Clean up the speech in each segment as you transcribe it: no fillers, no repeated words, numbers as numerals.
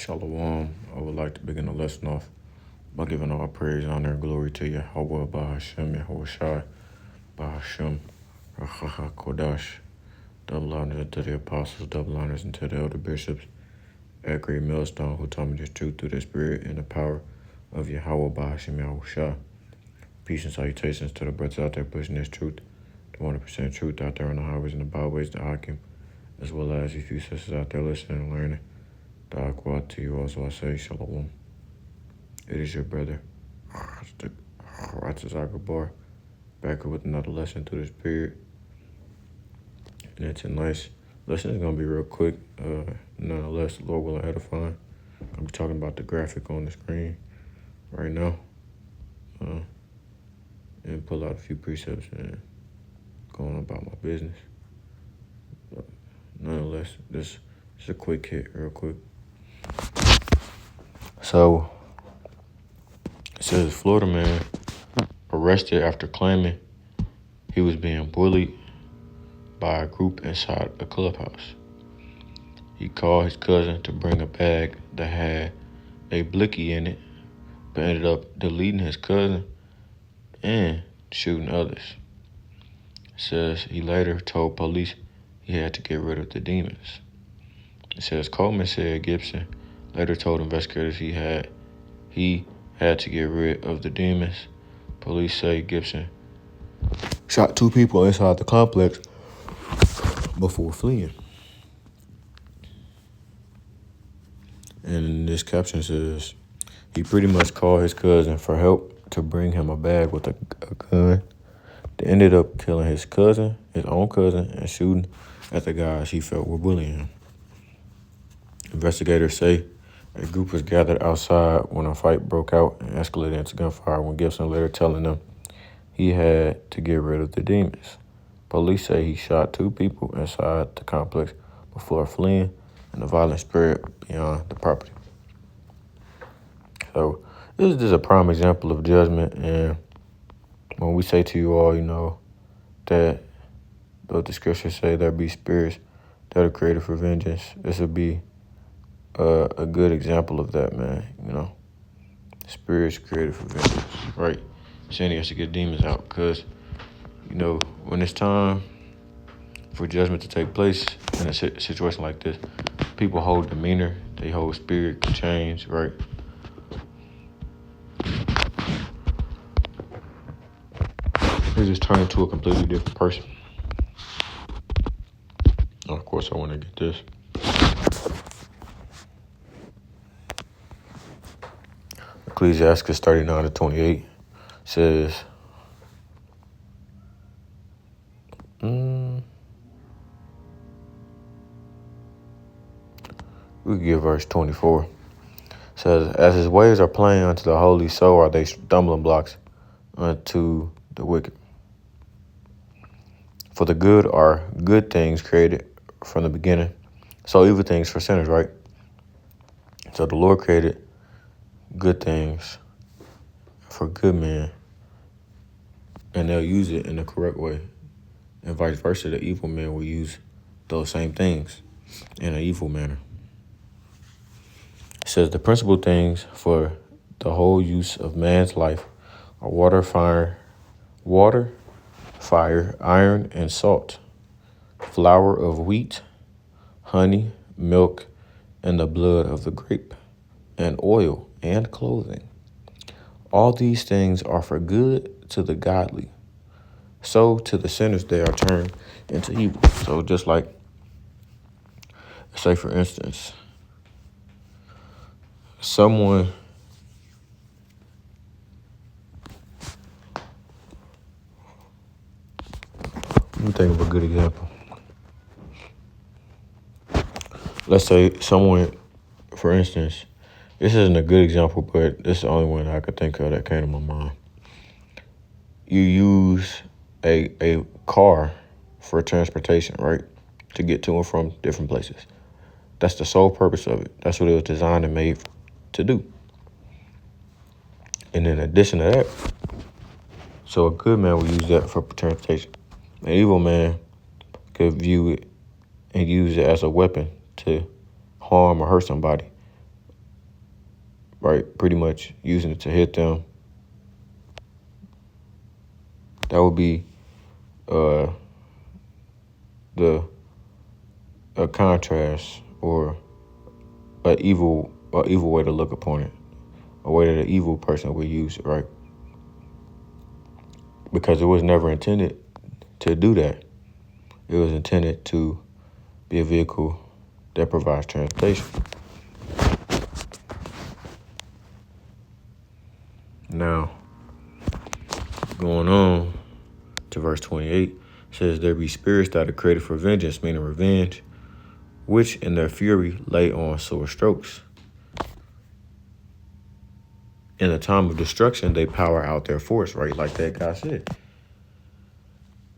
Shalom. I would like to begin the lesson off by giving all praise, honor, and glory to Yahweh, Bahashem, Yahushai, Bahashem, Rachacha Kodash. Double honors to the apostles, double honors to the elder bishops, at Great Millstone, who taught me this truth through the spirit and the power of Yahweh, Bahashem, Yahushai. Peace and salutations to the brothers out there pushing this truth, the 100% truth out there on the highways and the byways, the Hakim, as well as you few sisters out there listening and learning. Da'akwa to you also I say shalom. It is your brother, Ratzis Agabar, back with another lesson through this period. And it's a nice lesson. It's going to be real quick. Nonetheless, Lord willing, edifying. I'll be talking about the graphic on the screen right now. And pull out a few precepts and go on about my business. But nonetheless, this is a quick hit, real quick. So, it says Florida man arrested after claiming he was being bullied by a group inside a clubhouse. He called his cousin to bring a bag that had a blicky in it, but ended up deleting his cousin and shooting others. It says he later told police he had to get rid of the demons. It says Coleman said Gibson later told investigators he had to get rid of the demons. Police say Gibson shot 2 people inside the complex before fleeing. And this caption says he pretty much called his cousin for help to bring him a bag with a gun. They ended up killing his own cousin, and shooting at the guys he felt were bullying him. Investigators say a group was gathered outside when a fight broke out and escalated into gunfire, when Gibson later telling them he had to get rid of the demons. Police say he shot 2 people inside the complex before fleeing, and the violence spread beyond the property. So this is just a prime example of judgment. And when we say to you all, that the scriptures say there be spirits that are created for vengeance, this would be a good example of that, man. Spirits created for vengeance, right? Saying he has to get demons out, because when it's time for judgment to take place in a situation like this, people hold demeanor, they hold spirit can change, right? They just turn into a completely different person. Of course, I want to get this. Ecclesiastes 39-28 says, we give verse 24. It says, as his ways are plain unto the holy, so are they stumbling blocks unto the wicked. For the good are good things created from the beginning, so evil things for sinners, right? So the Lord created good things for good men, and they'll use it in the correct way. And vice versa, the evil men will use those same things in an evil manner. It says the principal things for the whole use of man's life are water, fire, iron, and salt, flour of wheat, honey, milk, and the blood of the grape, and oil, and clothing. All these things are for good to the godly. So to the sinners they are turned into evil. So just like, say for instance, someone let me think of a good example. Let's say someone, for instance, this isn't a good example, but this is the only one I could think of that came to my mind. You use a car for transportation, right? To get to and from different places. That's the sole purpose of it. That's what it was designed and made to do. And in addition to that, so a good man will use that for transportation. An evil man could view it and use it as a weapon to harm or hurt somebody. right? Pretty much using it to hit them. That would be the a contrast or a evil way to look upon it, a way that an evil person would use it, right? Because it was never intended to do that. It was intended to be a vehicle that provides transportation. Now, going on to verse 28, says, there be spirits that are created for vengeance, meaning revenge, which in their fury lay on sore strokes. In the time of destruction, they power out their force, right? Like that guy said.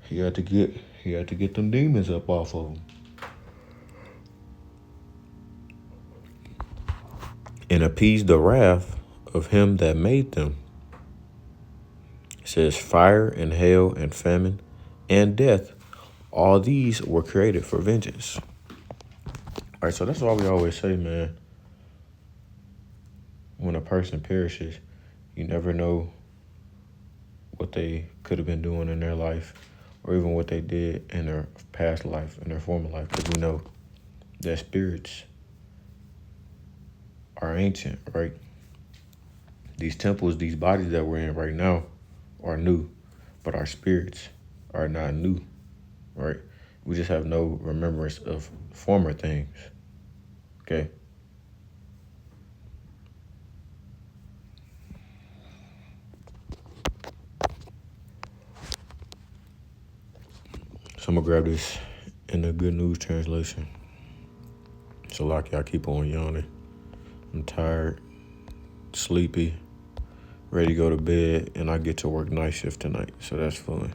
He had to get them demons up off of him. And appease the wrath of him that made them. It says fire and hail and famine and death, all these were created for vengeance. All right, so that's why we always say, man, when a person perishes, you never know what they could have been doing in their life or even what they did in their past life, in their former life, because we know that spirits are ancient, right? These temples, these bodies that we're in right now are new, but our spirits are not new, right? We just have no remembrance of former things, okay? So I'm going to grab this in the Good News Translation. So like y'all keep on yawning. I'm tired, sleepy, ready to go to bed, and I get to work night shift tonight, so that's fun.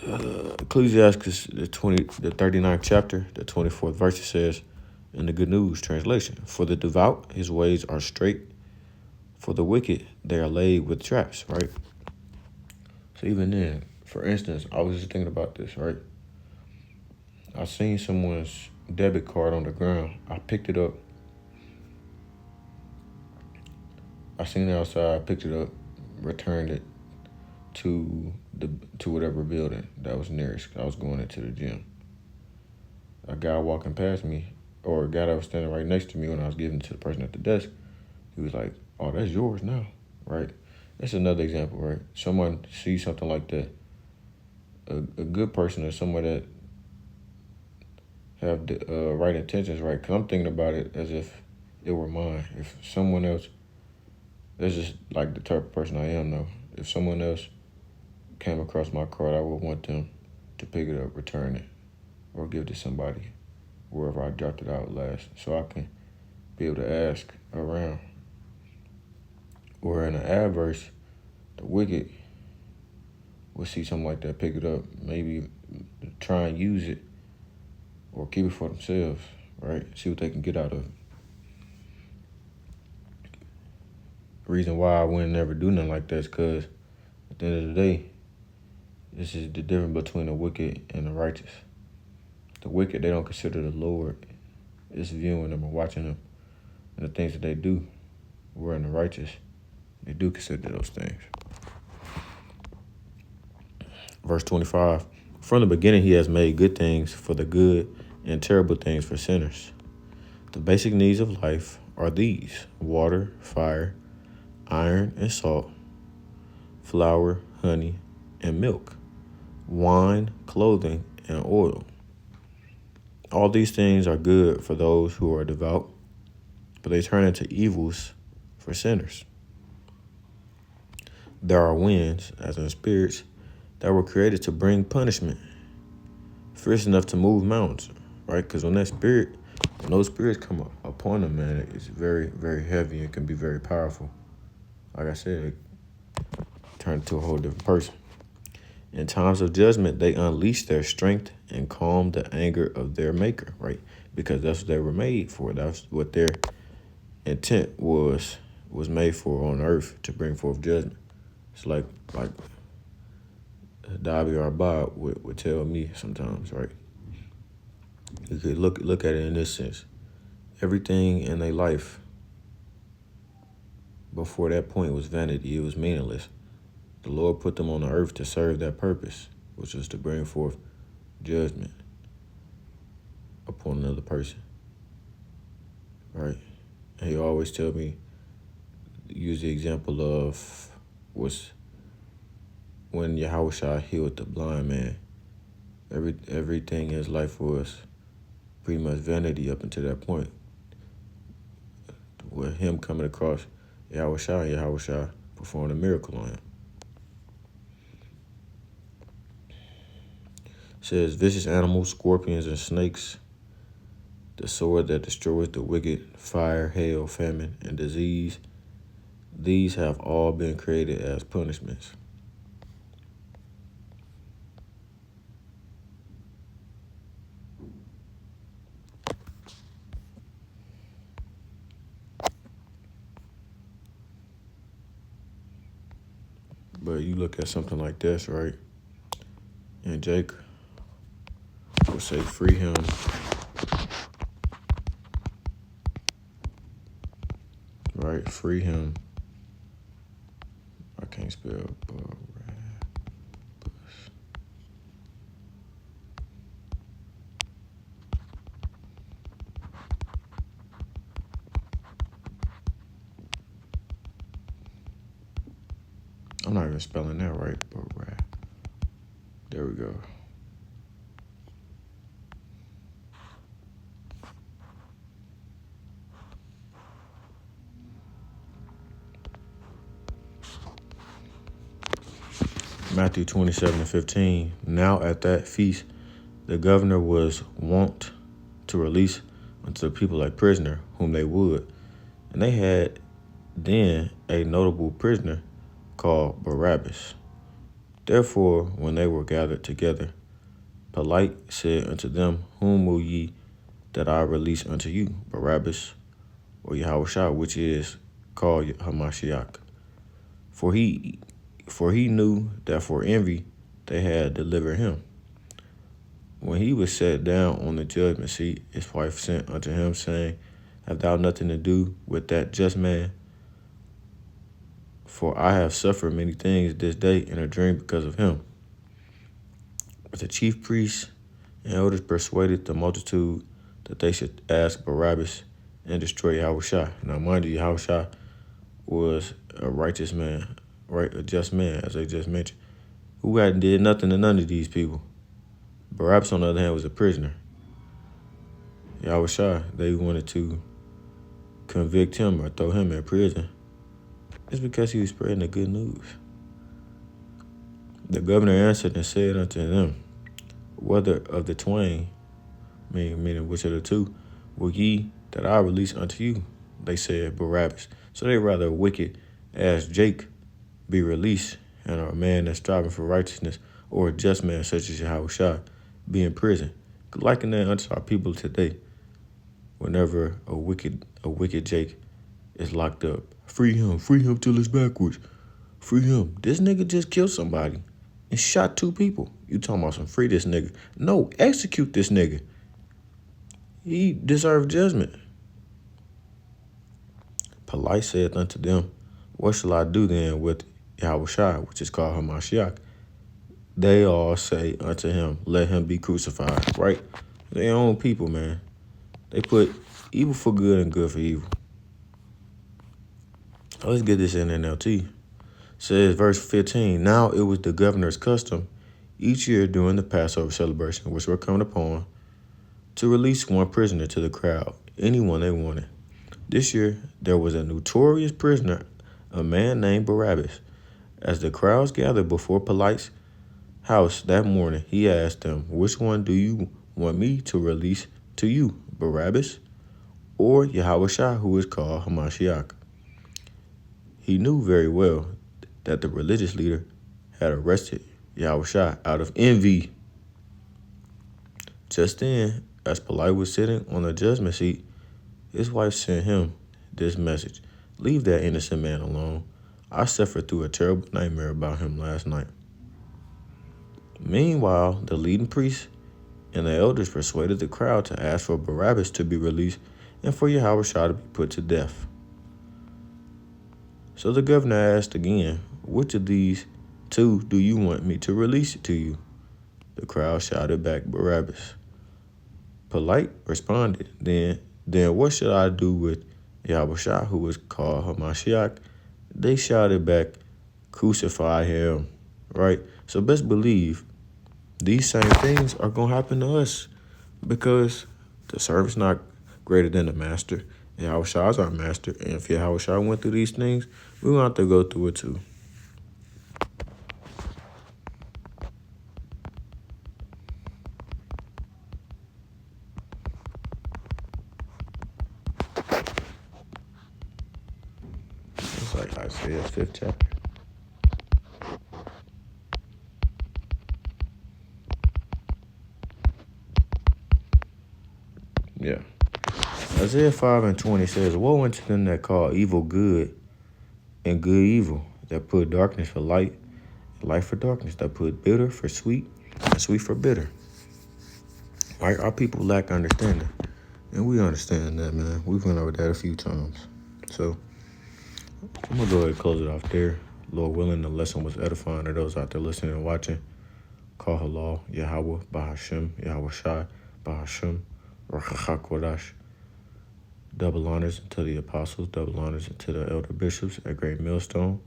Ecclesiastes, the 39th chapter, the 24th verse, says in the Good News Translation, for the devout, his ways are straight. For the wicked, they are laid with traps, right? So even then, for instance, I was just thinking about this, right? I seen someone's debit card on the ground. I picked it up. I seen it outside, I picked it up, returned it to whatever building that was nearest. I was going into the gym. A guy walking past me, or a guy that was standing right next to me when I was giving it to the person at the desk, he was like, oh, that's yours now, right? That's another example, right? Someone sees something like that. A good person or someone that have the right intentions, right? Because I'm thinking about it as if it were mine. If someone else, that's just like the type of person I am, though. If someone else came across my card, I would want them to pick it up, return it, or give it to somebody wherever I dropped it out last, so I can be able to ask around. Or in the adverse, the wicked will see something like that, pick it up, maybe try and use it or keep it for themselves, right? See what they can get out of it. The reason why I wouldn't never do nothing like that is because at the end of the day, this is the difference between the wicked and the righteous. The wicked, they don't consider the Lord is viewing them or watching them and the things that they do. Whereas the righteous, they do consider those things. Verse 25, from the beginning he has made good things for the good and terrible things for sinners. The basic needs of life are these: water, fire, iron and salt, flour, honey, and milk, wine, clothing, and oil. All these things are good for those who are devout, but they turn into evils for sinners. There are winds, as in spirits, that were created to bring punishment, fierce enough to move mountains, right? Because when those spirits come up upon them, man, it's very, very heavy and can be very powerful. Like I said, it turns into a whole different person. In times of judgment, they unleash their strength and calm the anger of their maker, right? Because that's what they were made for. That's what their intent was made for on earth, to bring forth judgment. It's like Dabi or Bob would tell me sometimes, right? You could look at it in this sense. Everything in their life before that point was vanity. It was meaningless. The Lord put them on the earth to serve that purpose, which was to bring forth judgment upon another person. Right? And he always tell me, use the example of was when Yahushua healed the blind man. Everything in his life was pretty much vanity up until that point. With him coming across Yahushua performed a miracle on him. It says, vicious animals, scorpions, and snakes, the sword that destroys the wicked, fire, hail, famine, and disease, these have all been created as punishments. But you look at something like this, right? And Jake will say, free him. Right? Free him. I can't spell Barabbas. I'm not even spelling that right, Barabbas. There we go. Matthew 27:15. Now at that feast, the governor was wont to release unto the people a prisoner whom they would. And they had then a notable prisoner called Barabbas. Therefore, when they were gathered together, Pilate said unto them, whom will ye that I release unto you, Barabbas or Yahushua, which is called Hamashiach? For he knew that for envy they had delivered him. When he was set down on the judgment seat, his wife sent unto him, saying, have thou nothing to do with that just man? For I have suffered many things this day in a dream because of him. But the chief priests and elders persuaded the multitude that they should ask Barabbas and destroy Yahushua. Now, mind you, Yahushua was a righteous man, right? A just man, as I just mentioned, who hadn't did nothing to none of these people. Barabbas, on the other hand, was a prisoner. Yahushua, they wanted to convict him or throw him in prison. It's because he was spreading the good news. The governor answered and said unto them, whether of the twain, meaning which of the two, will ye that I release unto you? They said, Barabbas. So they rather wicked as Jake be released, and a man that's striving for righteousness, or a just man such as Yahushua be in prison. Liken that unto our people today. Whenever a wicked Jake is locked up, free him till it's backwards. Free him. This nigga just killed somebody and shot 2 people. You talking about some free this nigga? No, execute this nigga. He deserved judgment. Pilate said unto them, what shall I do then with Yahushua, which is called Hamashiach? They all say unto him, let him be crucified. Right? Their own people, man. They put evil for good and good for evil. Let's get this in NLT. It says, verse 15, now it was the governor's custom each year during the Passover celebration, which were coming upon, to release one prisoner to the crowd, anyone they wanted. This year, there was a notorious prisoner, a man named Barabbas. As the crowds gathered before Pilate's house that morning, he asked them, which one do you want me to release to you, Barabbas or Yahushua, who is called Hamashiach? He knew very well that the religious leader had arrested Yahushua out of envy. Just then, as Pilate was sitting on the judgment seat, his wife sent him this message. Leave that innocent man alone. I suffered through a terrible nightmare about him last night. Meanwhile, the leading priests and the elders persuaded the crowd to ask for Barabbas to be released and for Yahushua to be put to death. So the governor asked again, which of these two do you want me to release it to you? The crowd shouted back, Barabbas. Pilate responded, then what should I do with Yahushua, who was called Hamashiach? They shouted back, crucify him, right? So best believe these same things are going to happen to us because the servant's not greater than the master. Yahushua is our master. And if Yahushua went through these things, we're going to have to go through it too. It's like Isaiah 5th chapter. Yeah. Isaiah 5:20 says, woe unto them that call evil good and good evil, that put darkness for light and light for darkness, that put bitter for sweet and sweet for bitter. Right? Our people lack understanding. And we understand that, man. We've went over that a few times. So I'm going to go ahead and close it off there. Lord willing, the lesson was edifying to those out there listening and watching. Call halal, Yahweh, Bahashem, Yahweh Shai, Bahashem, Rachacha Kodash. Double honors to the apostles, double honors to the elder bishops at Great Millstone,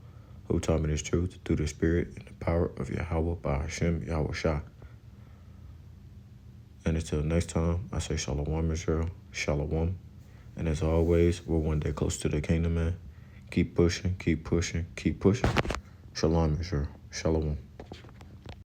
who taught me this truth through the spirit and the power of Yahweh, Bahashem, Yahweh Shai. And until next time, I say Shalom, Israel, Shalom. And as always, we're one day close to the kingdom, man. Keep pushing, keep pushing, keep pushing. Shalom, Israel, Shalom.